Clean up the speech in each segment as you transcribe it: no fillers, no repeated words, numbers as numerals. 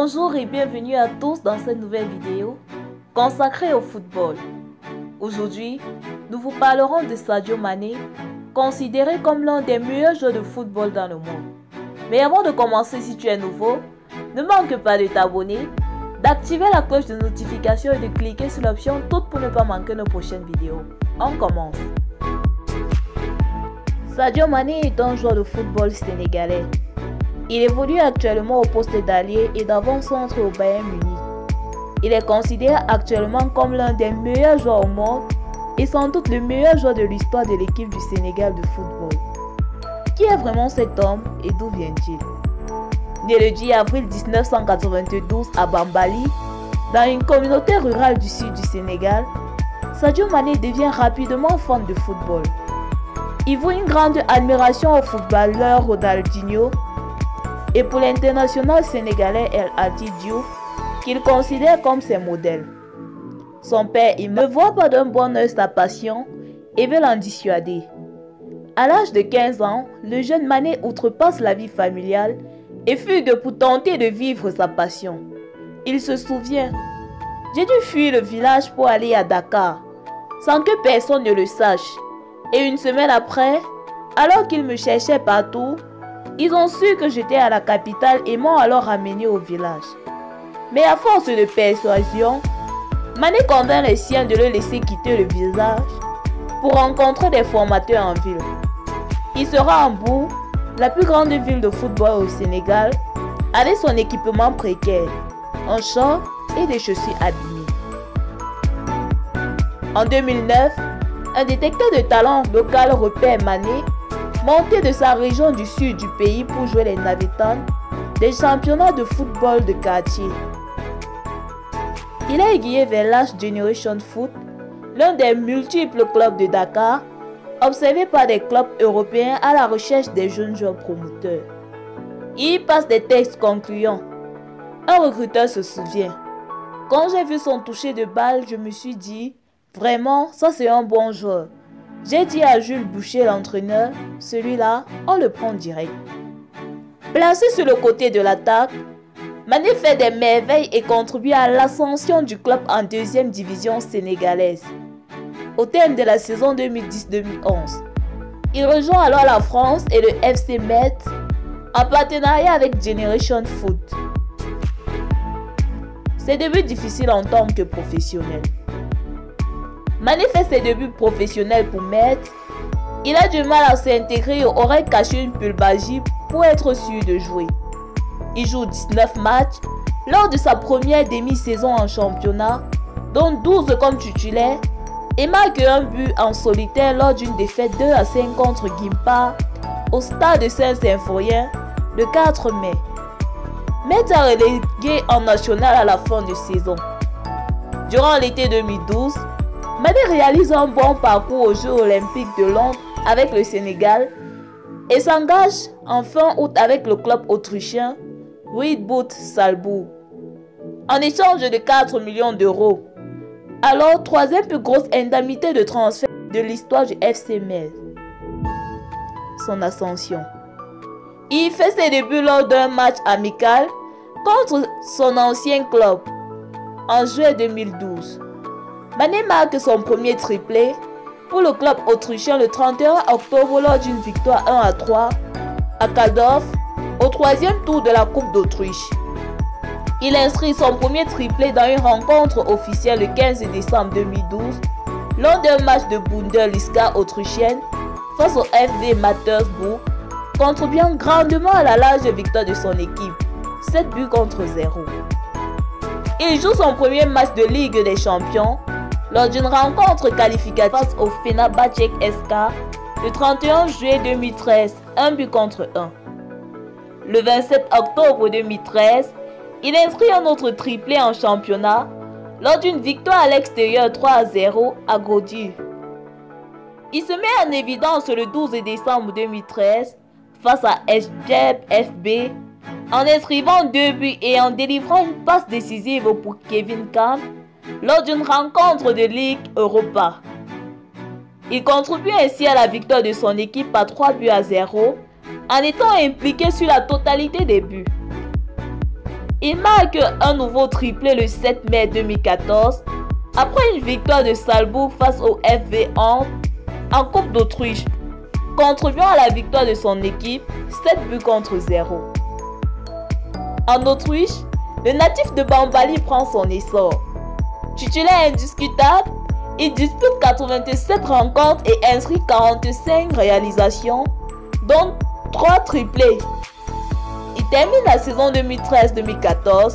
Bonjour et bienvenue à tous dans cette nouvelle vidéo consacrée au football. Aujourd'hui, nous vous parlerons de Sadio Mané, considéré comme l'un des meilleurs joueurs de football dans le monde. Mais avant de commencer, si tu es nouveau, ne manque pas de t'abonner, d'activer la cloche de notification et de cliquer sur l'option toutes pour ne pas manquer nos prochaines vidéos. On commence. Sadio Mané est un joueur de football sénégalais. Il évolue actuellement au poste d'allié et d'avant-centre au Bayern Munich. Il est considéré actuellement comme l'un des meilleurs joueurs au monde et sans doute le meilleur joueur de l'histoire de l'équipe du Sénégal de football. Qui est vraiment cet homme et d'où vient-il? Né le 10 avril 1992 à Bambali, dans une communauté rurale du sud du Sénégal, Sadio Mané devient rapidement fan de football. Il voue une grande admiration au footballeur Ronaldinho et pour l'international sénégalais El Hadji Diouf, qu'il considère comme ses modèles. Son père, il ne voit pas d'un bon œil sa passion et veut l'en dissuader. À l'âge de 15 ans, le jeune Mané outrepasse la vie familiale et fuit pour tenter de vivre sa passion. Il se souvient: j'ai dû fuir le village pour aller à Dakar, sans que personne ne le sache. Et une semaine après, alors qu'ils me cherchaient partout, ils ont su que j'étais à la capitale et m'ont alors ramené au village. Mais à force de persuasion, Mané convainc les siens de le laisser quitter le village pour rencontrer des formateurs en ville. Il se rend à Mbour, la plus grande ville de football au Sénégal, avec son équipement précaire, un short et des chaussures abîmées. En 2009, un détecteur de talent local repère Mané, monté de sa région du sud du pays pour jouer les Navétanes, des championnats de football de quartier. Il a aiguillé vers l'Arch Generation Foot, l'un des multiples clubs de Dakar, observé par des clubs européens à la recherche des jeunes joueurs promoteurs. Il passe des tests concluants. Un recruteur se souvient: quand j'ai vu son toucher de balle, je me suis dit, vraiment, ça c'est un bon joueur. J'ai dit à Jules Boucher, l'entraîneur, celui-là, on le prend direct. Placé sur le côté de l'attaque, Mané fait des merveilles et contribue à l'ascension du club en deuxième division sénégalaise. Au terme de la saison 2010-2011, il rejoint alors la France et le FC Metz en partenariat avec Generation Foot. Ses débuts difficiles en tant que professionnel. Mané fait ses débuts professionnels pour Metz. Il a du mal à s'intégrer et aurait caché une pulbagie pour être sûr de jouer. Il joue 19 matchs lors de sa première demi-saison en championnat, dont 12 comme titulaire, et marque un but en solitaire lors d'une défaite 2-5 contre Guimpa au stade de Saint-Symphorien le 4 mai. Metz a relégué en national à la fin de saison. Durant l'été 2012, Mané réalise un bon parcours aux Jeux olympiques de Londres avec le Sénégal et s'engage en fin août avec le club autrichien Red Bull Salzbourg en échange de 4 millions d'euros. Alors, troisième plus grosse indemnité de transfert de l'histoire du FC Metz. Son ascension. Il fait ses débuts lors d'un match amical contre son ancien club en juillet 2012. Mané marque son premier triplé pour le club autrichien le 31 octobre lors d'une victoire 1-3 à Kaldorf au troisième tour de la Coupe d'Autriche. Il inscrit son premier triplé dans une rencontre officielle le 15 décembre 2012 lors d'un match de Bundesliga autrichienne face au FV Mattersburg, contribuant grandement à la large victoire de son équipe, 7 buts contre 0. Il joue son premier match de Ligue des Champions lors d'une rencontre qualificative face au Fenerbahçe SK le 31 juillet 2013, 1 but contre 1. Le 27 octobre 2013, il inscrit un autre triplé en championnat lors d'une victoire à l'extérieur 3-0 à Gaudieu. Il se met en évidence le 12 décembre 2013 face à Esbjerg FB en inscrivant 2 buts et en délivrant une passe décisive pour Kevin Camp lors d'une rencontre de Ligue Europa. Il contribue ainsi à la victoire de son équipe par 3-0 en étant impliqué sur la totalité des buts. Il marque un nouveau triplé le 7 mai 2014 après une victoire de Salzbourg face au FV Nantes en Coupe d'Autriche, contribuant à la victoire de son équipe 7 buts contre 0. En Autriche, le natif de Bambali prend son essor. Titulaire indiscutable, il dispute 87 rencontres et inscrit 45 réalisations, dont 3 triplés. Il termine la saison 2013-2014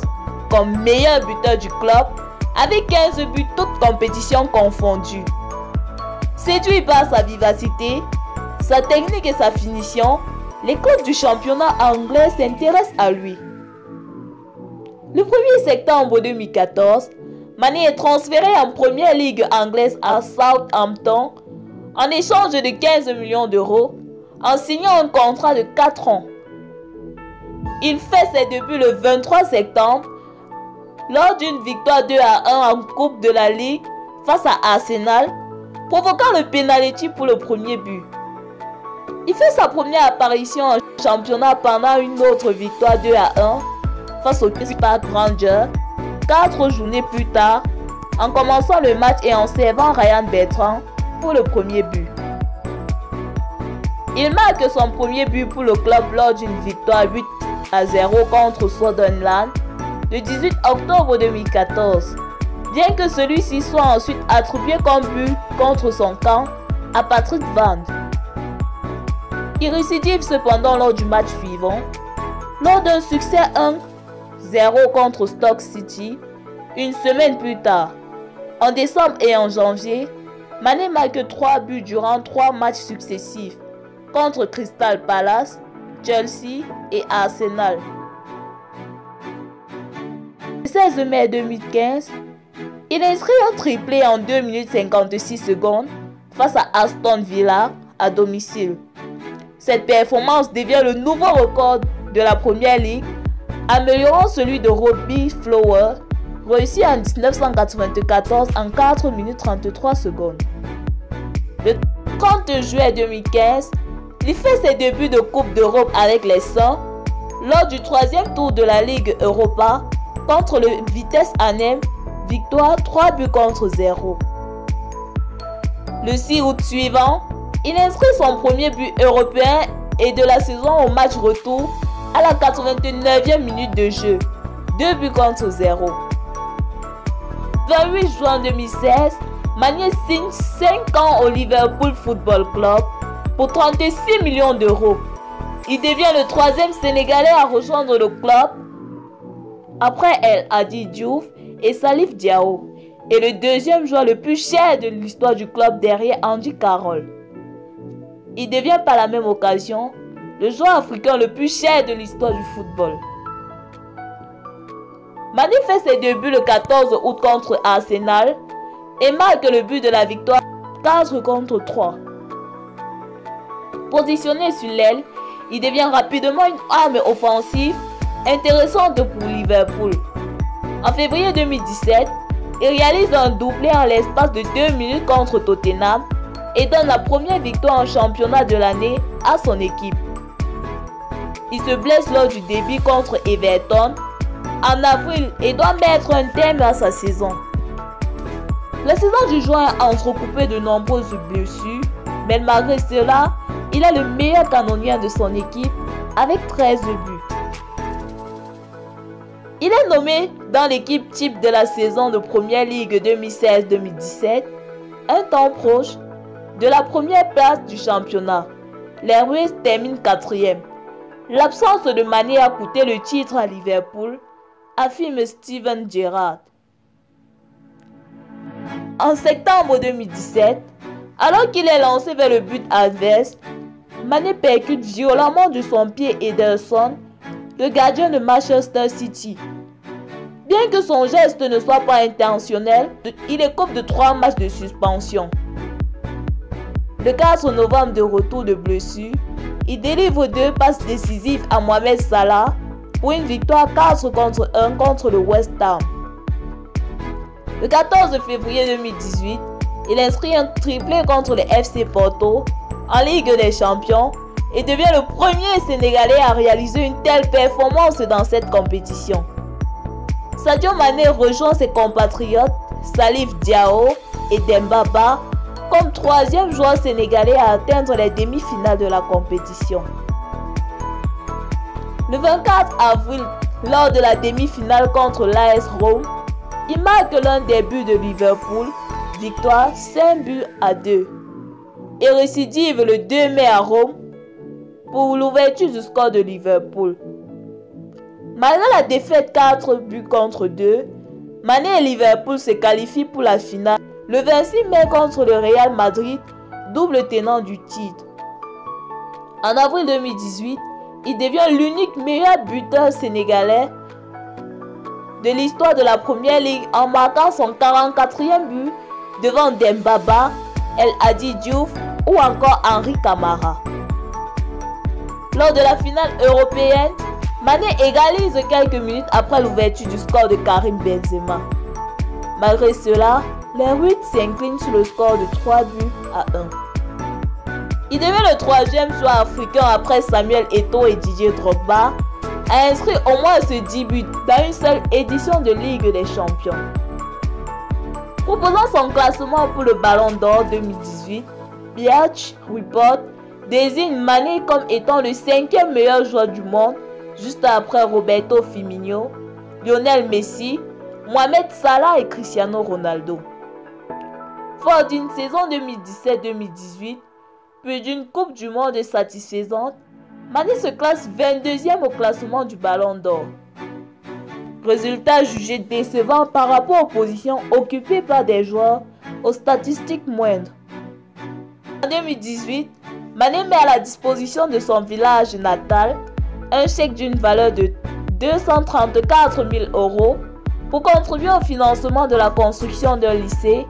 comme meilleur buteur du club avec 15 buts toutes compétitions confondues. Séduit par sa vivacité, sa technique et sa finition, les clubs du championnat anglais s'intéressent à lui. Le 1er septembre 2014, Mané est transféré en première ligue anglaise à Southampton en échange de 15 millions d'euros en signant un contrat de 4 ans. Il fait ses débuts le 23 septembre lors d'une victoire 2-1 en Coupe de la Ligue face à Arsenal, provoquant le penalty pour le premier but. Il fait sa première apparition en championnat pendant une autre victoire 2-1 face au Park Rangers 4 journées plus tard, en commençant le match et en servant Ryan Bertrand pour le premier but. Il marque son premier but pour le club lors d'une victoire 8-0 contre Sunderland le 18 octobre 2014, bien que celui-ci soit ensuite attribué comme but contre son camp à Patrick Van. Il récidive cependant lors du match suivant, lors d'un succès 1-0 contre Stoke City, une semaine plus tard. En décembre et en janvier, Mané marque 3 buts durant 3 matchs successifs contre Crystal Palace, Chelsea et Arsenal. Le 16 mai 2015, il inscrit un triplé en 2 minutes 56 secondes face à Aston Villa à domicile. Cette performance devient le nouveau record de la Première Ligue, améliorant celui de Robbie Fowler, réussi en 1994 en 4 minutes 33 secondes. Le 30 juillet 2015, il fait ses débuts de Coupe d'Europe avec les Saints lors du 3e tour de la Ligue Europa contre le Vitesse Arnhem, victoire 3 buts contre 0. Le 6 août suivant, il inscrit son premier but européen et de la saison au match retour à la 89e minute de jeu, 2 buts contre 0. Le 28 juin 2016, Mané signe 5 ans au Liverpool Football Club pour 36 millions d'euros. Il devient le 3e Sénégalais à rejoindre le club après El Hadji Diouf et Salif Diao, et le 2e joueur le plus cher de l'histoire du club derrière Andy Carroll. Il devient par la même occasion le joueur africain le plus cher de l'histoire du football. Mané fait ses débuts le 14 août contre Arsenal et marque le but de la victoire 4 contre 3. Positionné sur l'aile, il devient rapidement une arme offensive intéressante pour Liverpool. En février 2017, il réalise un doublé en l'espace de 2 minutes contre Tottenham et donne la première victoire en championnat de l'année à son équipe. Il se blesse lors du début contre Everton en avril et doit mettre un terme à sa saison. La saison du joueur est entrecoupée de nombreuses blessures, mais malgré cela, il est le meilleur canonnier de son équipe avec 13 buts. Il est nommé dans l'équipe type de la saison de Première Ligue 2016-2017, un temps proche de la première place du championnat. Les Reds terminent 4e. L'absence de Mané a coûté le titre à Liverpool, affirme Steven Gerrard. En septembre 2017, alors qu'il est lancé vers le but adverse, Mané percute violemment de son pied Ederson, le gardien de Manchester City. Bien que son geste ne soit pas intentionnel, il écope de 3 matchs de suspension. Le 4 novembre, de retour de blessure, il délivre 2 passes décisives à Mohamed Salah pour une victoire 4 contre 1 contre le West Ham. Le 14 février 2018, il inscrit un triplé contre le FC Porto en Ligue des Champions et devient le premier Sénégalais à réaliser une telle performance dans cette compétition. Sadio Mané rejoint ses compatriotes Salif Diao et Demba Ba comme troisième joueur sénégalais à atteindre les demi-finales de la compétition. Le 24 avril, lors de la demi-finale contre l'AS Rome, il marque l'un des buts de Liverpool, victoire 5-2, et récidive le 2 mai à Rome pour l'ouverture du score de Liverpool. Malgré la défaite 4-2, Mané et Liverpool se qualifient pour la finale le 26 mai contre le Real Madrid, double tenant du titre. En avril 2018, il devient l'unique meilleur buteur sénégalais de l'histoire de la Première Ligue en marquant son 44e but devant Demba Ba, El Hadji Diouf ou encore Henri Camara. Lors de la finale européenne, Mané égalise quelques minutes après l'ouverture du score de Karim Benzema. Malgré cela, les 8 s'inclinent sur le score de 3-1. Il devient le troisième joueur africain après Samuel Eto'o et Didier Drogba à inscrire au moins ce 10 buts dans une seule édition de Ligue des Champions. Proposant son classement pour le Ballon d'Or 2018, Bleacher Report désigne Mané comme étant le 5e meilleur joueur du monde, juste après Roberto Firmino, Lionel Messi, Mohamed Salah et Cristiano Ronaldo. Fort d'une saison 2017-2018, puis d'une Coupe du Monde satisfaisante, Mané se classe 22e au classement du Ballon d'Or. Résultat jugé décevant par rapport aux positions occupées par des joueurs aux statistiques moindres. En 2018, Mané met à la disposition de son village natal un chèque d'une valeur de 234 000 € pour contribuer au financement de la construction d'un lycée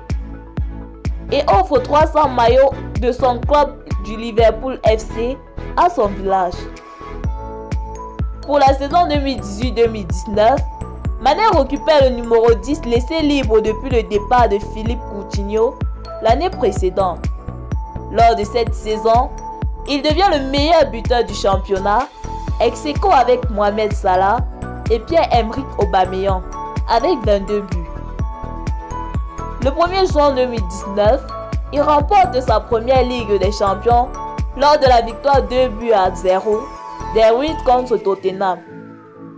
et offre 300 maillots de son club du Liverpool FC à son village. Pour la saison 2018-2019, Mané récupère le numéro 10 laissé libre depuis le départ de Philippe Coutinho l'année précédente. Lors de cette saison, il devient le meilleur buteur du championnat, ex-aequo avec Mohamed Salah et Pierre-Emerick Aubameyang avec 22 buts. Le 1er juin 2019, il remporte sa première Ligue des Champions lors de la victoire 2-0 des Reds contre Tottenham.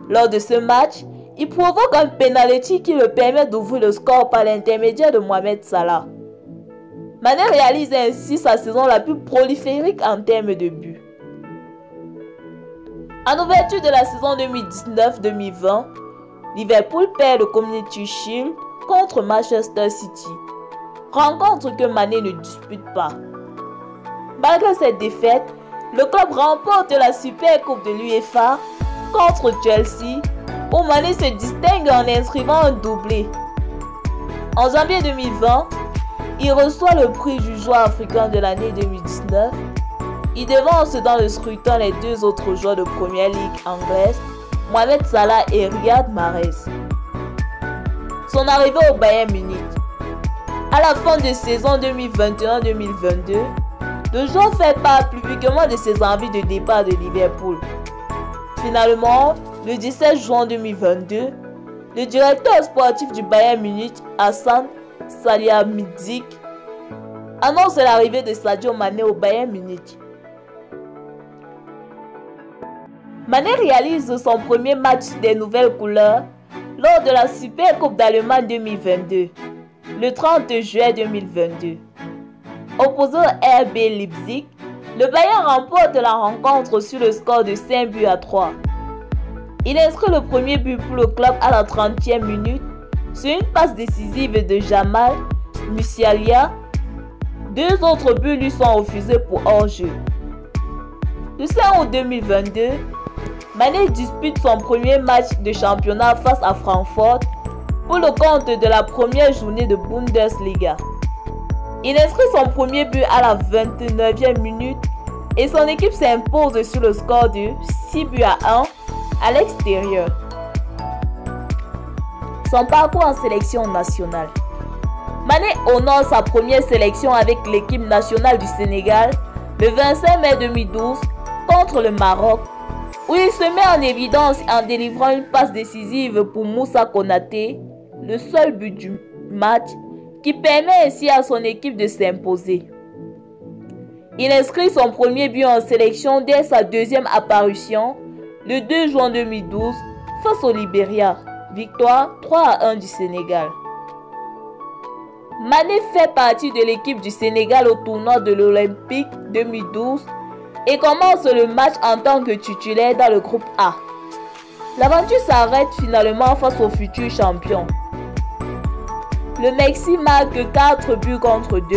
Lors de ce match, il provoque un penalty qui le permet d'ouvrir le score par l'intermédiaire de Mohamed Salah. Mané réalise ainsi sa saison la plus prolifique en termes de buts. En ouverture de la saison 2019-2020, Liverpool perd le Community Shield contre Manchester City, rencontre que Mané ne dispute pas. Malgré cette défaite, le club remporte la Super Coupe de l'UEFA contre Chelsea, où Mané se distingue en inscrivant un doublé. En janvier 2020, il reçoit le prix du joueur africain de l'année 2019. Il devance dans le scrutin les deux autres joueurs de Première Ligue anglaise, Mohamed Salah et Riyad Mahrez. Son arrivée au Bayern Munich. À la fin de saison 2021-2022, le joueur fait part publiquement de ses envies de départ de Liverpool. Finalement, le 17 juin 2022, le directeur sportif du Bayern Munich, Hassan Salihamidzic, annonce l'arrivée de Sadio Mané au Bayern Munich. Mané réalise son premier match des nouvelles couleurs lors de la Super Coupe d'Allemagne 2022, le 30 juillet 2022. Opposé au RB Leipzig, le Bayern remporte la rencontre sur le score de 5-3. Il inscrit le premier but pour le club à la 30e minute sur une passe décisive de Jamal Musiala. Deux autres buts lui sont refusés pour hors-jeu. Le 5 août 2022, Mané dispute son premier match de championnat face à Francfort pour le compte de la première journée de Bundesliga. Il inscrit son premier but à la 29e minute et son équipe s'impose sur le score de 6-1 à l'extérieur. Son parcours en sélection nationale. Mané honore sa première sélection avec l'équipe nationale du Sénégal le 25 mai 2012 contre le Maroc, où il se met en évidence en délivrant une passe décisive pour Moussa Konaté, le seul but du match, qui permet ainsi à son équipe de s'imposer. Il inscrit son premier but en sélection dès sa deuxième apparition, le 2 juin 2012, face au Libéria, victoire 3-1 du Sénégal. Mané fait partie de l'équipe du Sénégal au tournoi de l'Olympique 2012 et commence le match en tant que titulaire dans le groupe A. L'aventure s'arrête finalement face au futur champion. Le Mexique marque 4 buts contre 2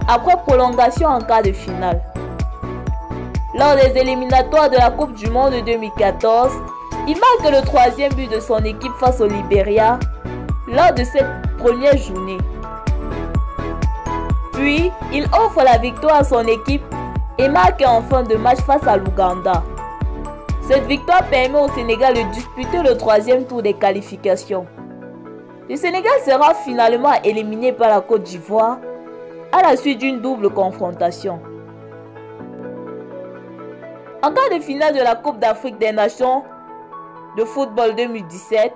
après prolongation en quart de finale. Lors des éliminatoires de la Coupe du Monde 2014, il marque le 3e but de son équipe face au Libéria lors de cette première journée. Puis, il offre la victoire à son équipe et marque en fin de match face à l'Ouganda. Cette victoire permet au Sénégal de disputer le 3e tour des qualifications. Le Sénégal sera finalement éliminé par la Côte d'Ivoire à la suite d'une double confrontation. En quart de finale de la Coupe d'Afrique des Nations de football 2017,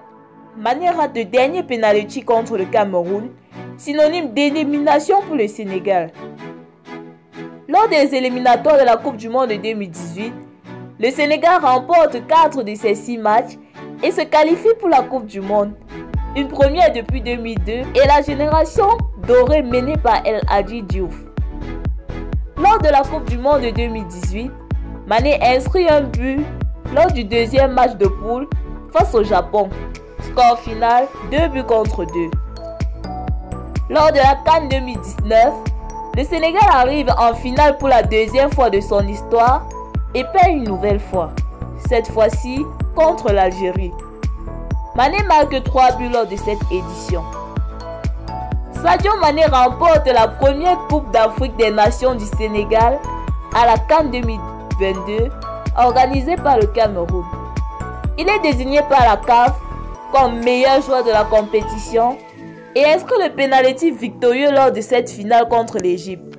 Mané rate le dernier penalty contre le Cameroun, synonyme d'élimination pour le Sénégal. Lors des éliminatoires de la Coupe du Monde 2018, le Sénégal remporte 4 de ses 6 matchs et se qualifie pour la Coupe du Monde, une première depuis 2002 et la génération dorée menée par El Hadji Diouf. Lors de la Coupe du Monde 2018, Mané inscrit un but lors du deuxième match de poule face au Japon. Score final 2 buts contre 2. Lors de la CAN 2019, le Sénégal arrive en finale pour la deuxième fois de son histoire et perd une nouvelle fois, cette fois-ci contre l'Algérie. Mané marque 3 buts lors de cette édition. Sadio Mané remporte la première Coupe d'Afrique des Nations du Sénégal à la CAN 2022 organisée par le Cameroun. Il est désigné par la CAF comme meilleur joueur de la compétition et inscrit le pénalty victorieux lors de cette finale contre l'Égypte.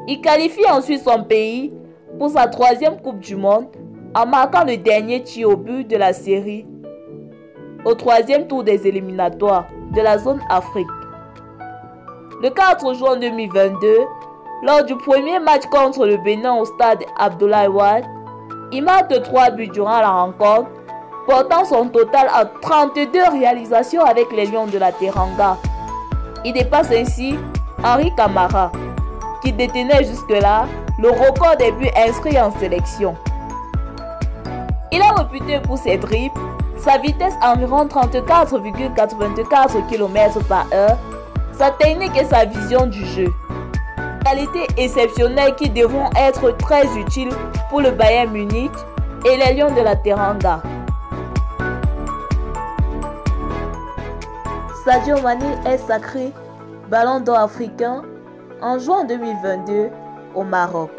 Il qualifie ensuite son pays pour sa 3e Coupe du Monde en marquant le dernier tir au but de la série au 3e tour des éliminatoires de la zone Afrique. Le 4 juin 2022, lors du premier match contre le Bénin au stade Abdoulaye Wade, il marque 3 buts durant la rencontre, portant son total à 32 réalisations avec les Lions de la Teranga. Il dépasse ainsi Henri Camara, qui détenait jusque-là le record des buts inscrits en sélection. Il est réputé pour ses dribbles, sa vitesse environ 34,84 km/h, sa technique et sa vision du jeu. Qualités exceptionnelles qui devront être très utiles pour le Bayern Munich et les Lions de la Teranga. Sadio Mané est sacré Ballon d'Or africain en juin 2022 au Maroc.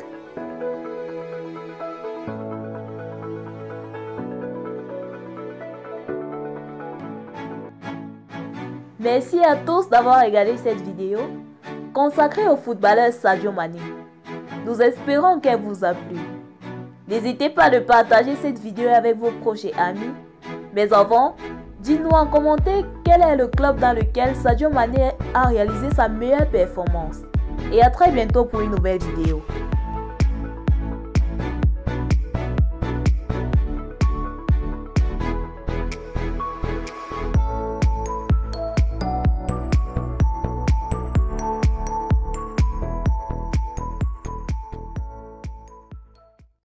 Merci à tous d'avoir regardé cette vidéo consacrée au footballeur Sadio Mané. Nous espérons qu'elle vous a plu. N'hésitez pas à partager cette vidéo avec vos proches et amis. Mais avant, dites-nous en commentaire quel est le club dans lequel Sadio Mané a réalisé sa meilleure performance. Et à très bientôt pour une nouvelle vidéo.